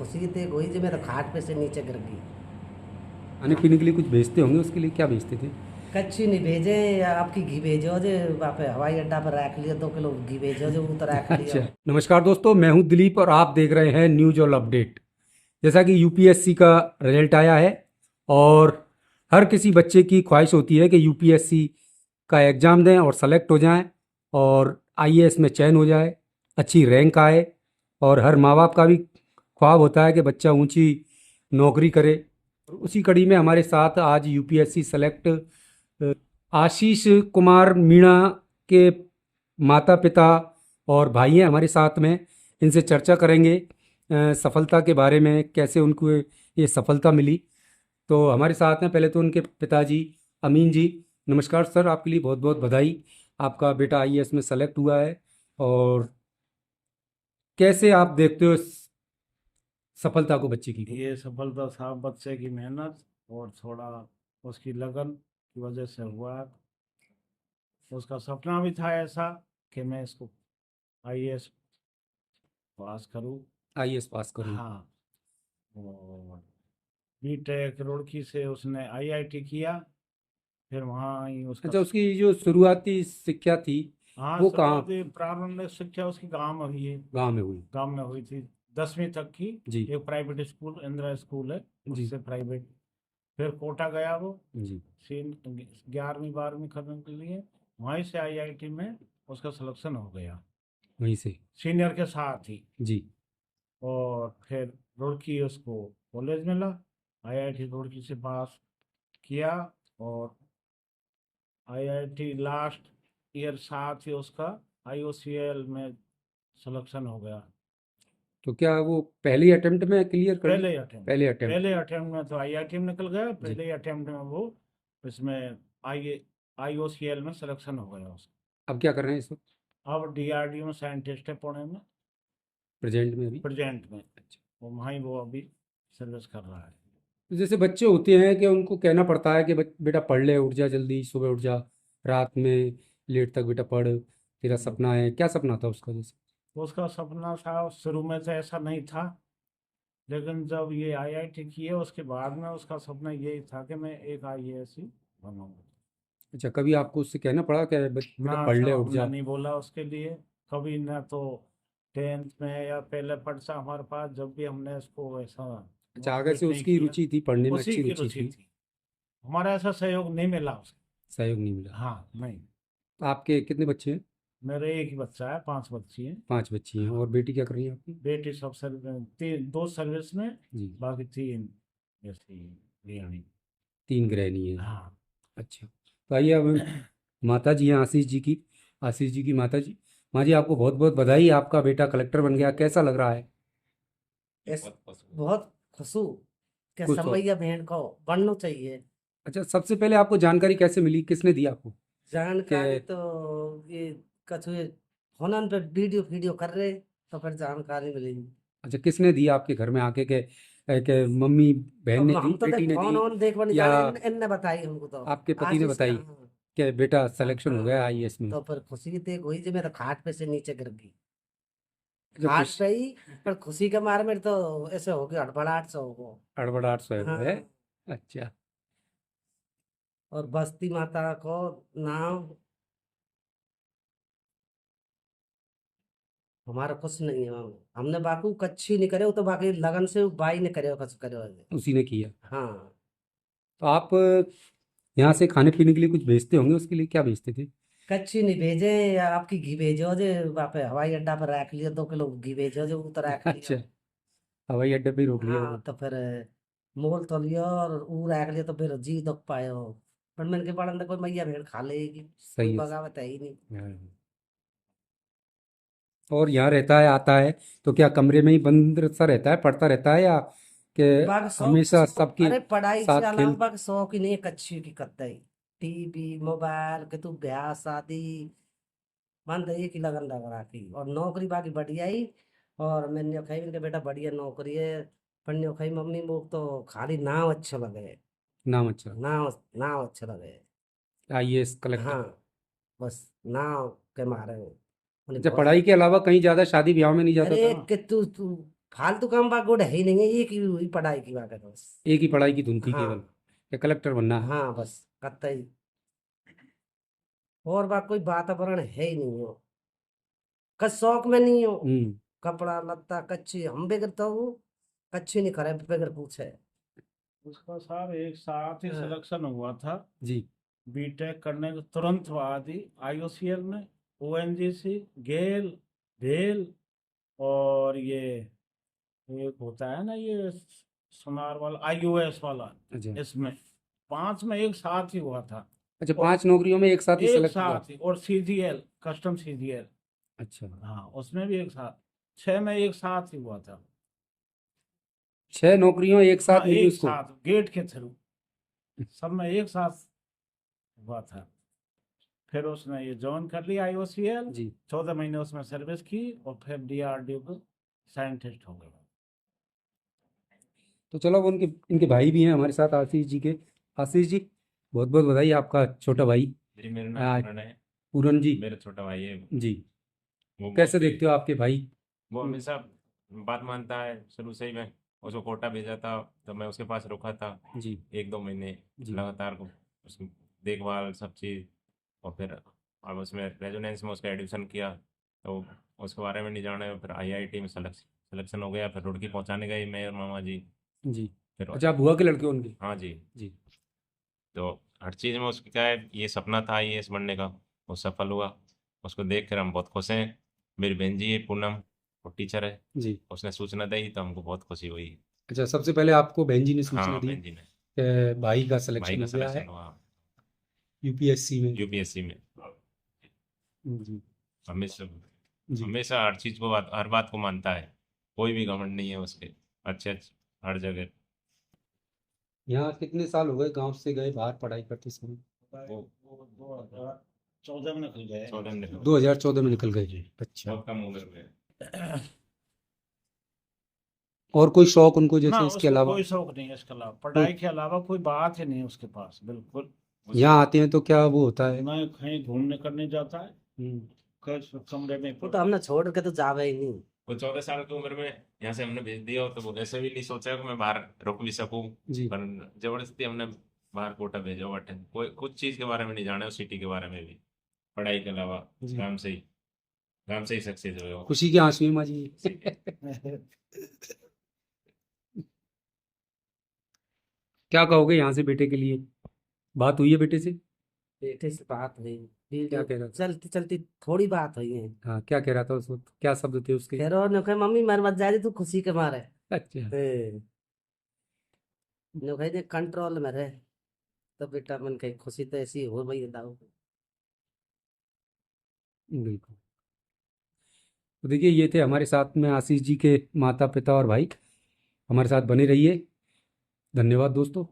खुशी थी कोई जो मैं तो खाट पे से नीचे गिर गई। खाने पीने के लिए कुछ भेजते होंगे, उसके लिए क्या भेजते थे? कच्ची नहीं भेजे या आपकी घी भेजो जो वहाँ पे हवाई अड्डा पर रख लियो 2 किलो घी भेजो जो वो तो रख लियो। अच्छा, नमस्कार दोस्तों, मैं हूं दिलीप और आप देख रहे हैं न्यूज ऑल अपडेट। जैसा कि यूपीएससी का रिजल्ट आया है और हर किसी बच्चे की ख्वाहिश होती है कि यूपीएससी का एग्ज़ाम दें और सेलेक्ट हो जाएं और आईएएस में चयन हो जाए, अच्छी रैंक आए। और हर माँ बाप का भी ख्वाब होता है कि बच्चा ऊंची नौकरी करे। और उसी कड़ी में हमारे साथ आज यूपीएससी सेलेक्ट आशीष कुमार मीणा के माता पिता और भाई हैं हमारे साथ में। इनसे चर्चा करेंगे सफलता के बारे में, कैसे उनको ये सफलता मिली। तो हमारे साथ हैं पहले तो उनके पिताजी अमीन जी। नमस्कार सर, आपके लिए बहुत बहुत बधाई, आपका बेटा आईएएस में सेलेक्ट हुआ है। और कैसे आप देखते हो इस सफलता को बच्चे की? ये सफलता साहब बच्चे की मेहनत और थोड़ा उसकी लगन की वजह से हुआ है। उसका सपना भी था ऐसा कि मैं इसको आईएएस पास करूं। आईएएस पास करूं। हाँ, और बीटेक रुड़की से उसने आईआईटी किया, फिर वहाँ ही उसका अच्छा, उसकी जो शुरुआती शिक्षा थी हाँ वो कहाँ? शुरुआती प्रारंभिक शिक्षा उसकी गांव में हुई है। गांव में हुई? गांव में हुई थी 10वीं तक की। जी एक प्राइवेट स्कूल इंदिरा स्कूल है, जी उससे प्राइवेट। फिर कोटा गया वो जी। 11वीं 12वीं करने के लिए, वहीं से आईआईटी में उसका सिलेक्शन हो गया वहीं से? सीनियर के साथ ही। जी। और फिर रुड़की उसको कॉलेज मिला, आईआईटी रुड़की से पास किया। और आईआईटी लास्ट ईयर साथ ही उसका आईओसीएल में सिलेक्शन हो गया। तो क्या वो पहले अटेम्प्ट में क्लियर कर ली? पहले अटेम्प्ट पहले अटेम्प्ट। पहले अटेम्प्ट में तो आईआईटी में निकल गया, जी। पहले अटेम्प्ट में वो इसमें आईओसीएल में सिलेक्शन हो गया उसका। अब क्या कर रहे हैं इस वक्त? अब डीआरडीओ में साइंटिस्ट है पुणे में, प्रेजेंट में अभी? प्रेजेंट में। अच्छा। वो वहीं वो अभी सर्विस कर रहा है। तो जैसे बच्चे होते हैं कि उनको कहना पड़ता है कि बेटा पढ़ ले, उठ जा जल्दी, सुबह उठ जा, रात में लेट तक बेटा पढ़, तेरा सपना है। क्या सपना था उसका जैसे? उसका सपना था शुरू में तो ऐसा नहीं था, लेकिन जब ये आईआईटी किए उसके बाद में उसका सपना यही था कि मैं एक आईएएस ही बनूंगा। अच्छा, कभी आपको उससे कहना पड़ा कि ना बेटा पढ़ ले, सब उठ हमने जा? नहीं बोला उसके लिए कभी, ना तो 10th में या पहले पढ़ता हमारे पास, जब भी हमने उसको ऐसा अच्छा, आगे से मोटिवेट नहीं उसकी किया। रुचि थी, पढ़ने में उसी अच्छी की रुचि रुचि थी? थी, हमारा ऐसा सहयोग नहीं मिला उसे। सहयोग नहीं मिला? हाँ नहीं। तो आपके कितने बच्चे हैं? मेरे एक ही बच्चा है, 5 बच्ची हैं। 5 बच्ची हैं। हाँ, और बेटी क्या कर रही है आपकी? बेटी सब सर्विस, 2 सर्विस में, जी। बाकी 3 ऐसी गृहिणी। 3 गृहिणी हैं। हाँ। अच्छा, तो आइए अब माता जी हैं आशीष जी की। आशीष जी की माता जी, माँ जी आपको बहुत बहुत बधाई, आपका बेटा कलेक्टर बन गया, कैसा लग रहा है? बहुत खुश हूँ कि खुश हो? समैया बहन को बनना चाहिए। अच्छा, सबसे पहले आपको जानकारी कैसे मिली, किसने दी आपको? जानकारी कि तो ये कछु फोन पे वीडियो वीडियो कर रहे तो फिर जानकारी मिली। अच्छा, किसने दी आपके घर में आके के मम्मी बहन अब ने दी, हम तो देख बेटी ने फोन दी, ऑन देख बनी या जाने इनने बताई हमको तो। आपके पति ने आशीष बताई हाँ। कि बेटा हाँ सिलेक्शन हो गया आईएएस में? तो फिर खुशी थी कोई जो मैं तो खाट पे से नीचे गिर गई। जो खाट खुश पे ही, पर खुशी के मारे मेरे तो ऐसे हो गया हड़बड़ाहट से हो गया। हड़बड़ाहट से है? हाँ। अच्छा। और बस्ती माता को नाम हमारा कुछ नहीं है। हमने बाकी कच्ची नहीं करे, वो तो बाकी लगन से बाई ने करे कुछ करे वाले। उसी ने किया? हाँ। तो आप यहाँ से खाने पीने के लिए कुछ भेजते होंगे, उसके लिए क्या भेजते थे? कच्ची नहीं भेजे या आपकी घी भेजो जो वहाँ पे हवाई अड्डा पर रख लिया 2 किलो घी भेजो जो वो तो रख लिया। अच्छा, हवाई अड्डे पे ही रोक लिया हाँ वो? तो फिर मोल तो लियो और वो रख लिया तो फिर जी दुख पायो। पर मैंने के पढ़ने कोई मैया भेड़ खा लेगी, कोई सही है। बगावत है ही नहीं। हाँ। और यहाँ रहता है, आता है, तो क्या कमरे में ही बंद सा रहता है, पढ़ता रहता है, या कि बाग शौक हमेशा सबके अरे पढ़ाई से साथ अलावा खेल? बाग शौक ही नहीं है कच्ची की कतई। टीवी मोबाइल के तू ब्याह शादी मन तो एक ही लगन लग रहा थी, और नौकरी बाकी बढ़िया ही। और मैंने कही इनके बेटा बढ़िया नौकरी है। पढ़ने कही मम्मी वो तो खाली नाम अच्छे लगे। नाम अच्छा? नाम नाम अच्छे लगे। IAS collector? हाँ बस नाम के मारे अच्छा, बहुत। पढ़ाई के अलावा कहीं ज़्यादा शादी ब्याह में नहीं जाता अरे था? कि तू तू फालतू काम बा गुड है ही नहीं है, एक ही हुई पढ़ाई की बात है बस। एक ही पढ़ाई की धुन थी केवल, हाँ या कलेक्टर बनना है। हाँ बस कतई, और बात कोई वातावरण है ही नहीं हो, कच शौक में नहीं हो, हम्म। कपड़ा लत्ता कच्ची हम बेगर तो वो कच्ची नहीं करे बेगर पूछे। उसका साहब एक साथ ही हाँ। सिलेक्शन हुआ था जी। बीटेक करने के तुरंत बाद ही, आईओसीएल में, ओएनजीसी, गेल, भेल, और ये एक होता है ना ये सोनार वाला, आईओएस वाला, अच्छा इसमें 5 में एक साथ ही हुआ था। अच्छा, और 5 नौकरियों में एक साथ ही एक सेलेक्ट हुआ। साथ ही, और सीजीएल, कस्टम सीजीएल, अच्छा, हाँ उसमें भी एक साथ, 6 में एक साथ ही हुआ था। 6 नौकरियों एक हाँ साथ मिली एक उसको। साथ गेट के थ्रू, सब में एक साथ हुआ था। फिर उसने ये ज्वाइन कर लिया आईओसीएल, जी। 14 महीने उसमें सर्विस की, और फिर डीआरडीओ को साइंटिस्ट हो गए। तो चलो, अब उनके इनके भाई भी हैं हमारे साथ, आशीष जी के। आशीष जी, बहुत बहुत बधाई, आपका छोटा भाई जी मेरा नाम आ, पूरन है। पूरन जी। मेरा छोटा भाई है। जी, वो कैसे बहुत ही, देखते हो आपके भाई? वो हमेशा बात मानता है। शुरू से ही मैं उसको कोटा भेजा था, तो मैं उसके पास रुका था जी 1-2 महीने जी लगातार को, उसकी देखभाल सब चीज़। और फिर अब उसमें रेजोनेंस में उसका एडमिशन किया, तो उसके बारे में नहीं जाने, फिर आईआईटी में सिलेक्शन हो गया। फिर रुड़की पहुंचाने गए मैं और मामा जी। जी। फिर अच्छा, आप बुआ के लड़के हो उनके? हाँ जी। जी तो हर चीज़ में उसकी क्या है, ये सपना था आईएएस बनने का, वो सफल हुआ। उसको देख कर हम बहुत खुश हैं। मेरी बहन जी है पूनम, वो टीचर है, जी। उसने सूचना दी तो हमको बहुत खुशी हुई। अच्छा, सबसे पहले आपको बहन जी ने सूचना हाँ दी बहन जी ने, कि भाई का भाई सिलेक्शन का हो गया सिलेक्शन है हुआ यूपीएससी में। यूपीएससी में। जी हमेशा जी। हमेशा हर चीज़ को हर बात को मानता है, कोई भी घमंड नहीं है उसके। अच्छे हर जगह यहाँ कितने साल हो गए गांव से गए बाहर पढ़ाई करते समय? वो 2014 में निकल गए। 14 में 2014 में निकल गए। अच्छा, बहुत कम उम्र में। और कोई शौक उनको ना जैसे इसके उसको अलावा? कोई शौक नहीं है इसके अलावा, पढ़ाई के अलावा कोई बात ही नहीं उसके पास, बिल्कुल। यहाँ आते हैं तो क्या वो होता है? ना कहीं घूमने करने जाता है, हम्म। कमरे में वो तो हमने छोड़ के तो जावे ही नहीं। वो 14 साल की उम्र में यहाँ से हमने भेज दिया, तो वो ऐसे भी नहीं सोचा कि मैं बाहर रुक भी सकूं। जी पर जबरदस्ती हमने बाहर कोटा भेजा हुआ है। कोई कुछ चीज़ के बारे में नहीं जाना, सिटी के बारे में भी, पढ़ाई के अलावा। जी। काम से ही सक्सेस हुए हो। खुशी के आंसू हैं माँ जी। क्या कहोगे यहाँ से बेटे के लिए? बात हुई है बेटे से? बेटे से बात हुई, क्या कह रहा था? चलती चलती थोड़ी बात हुई है। हाँ, क्या कह रहा था उस वक्त? क्या शब्द थे उसके? फिर और कहा मम्मी मर मत जा रही तू खुशी के मारे। अच्छा। ने कंट्रोल में रहे, तो बेटा मन कही खुशी तो ऐसी हो भाई दाऊ। बिल्कुल। तो देखिए, ये थे हमारे साथ में आशीष जी के माता पिता और भाई। हमारे साथ बने रहिए। धन्यवाद दोस्तों।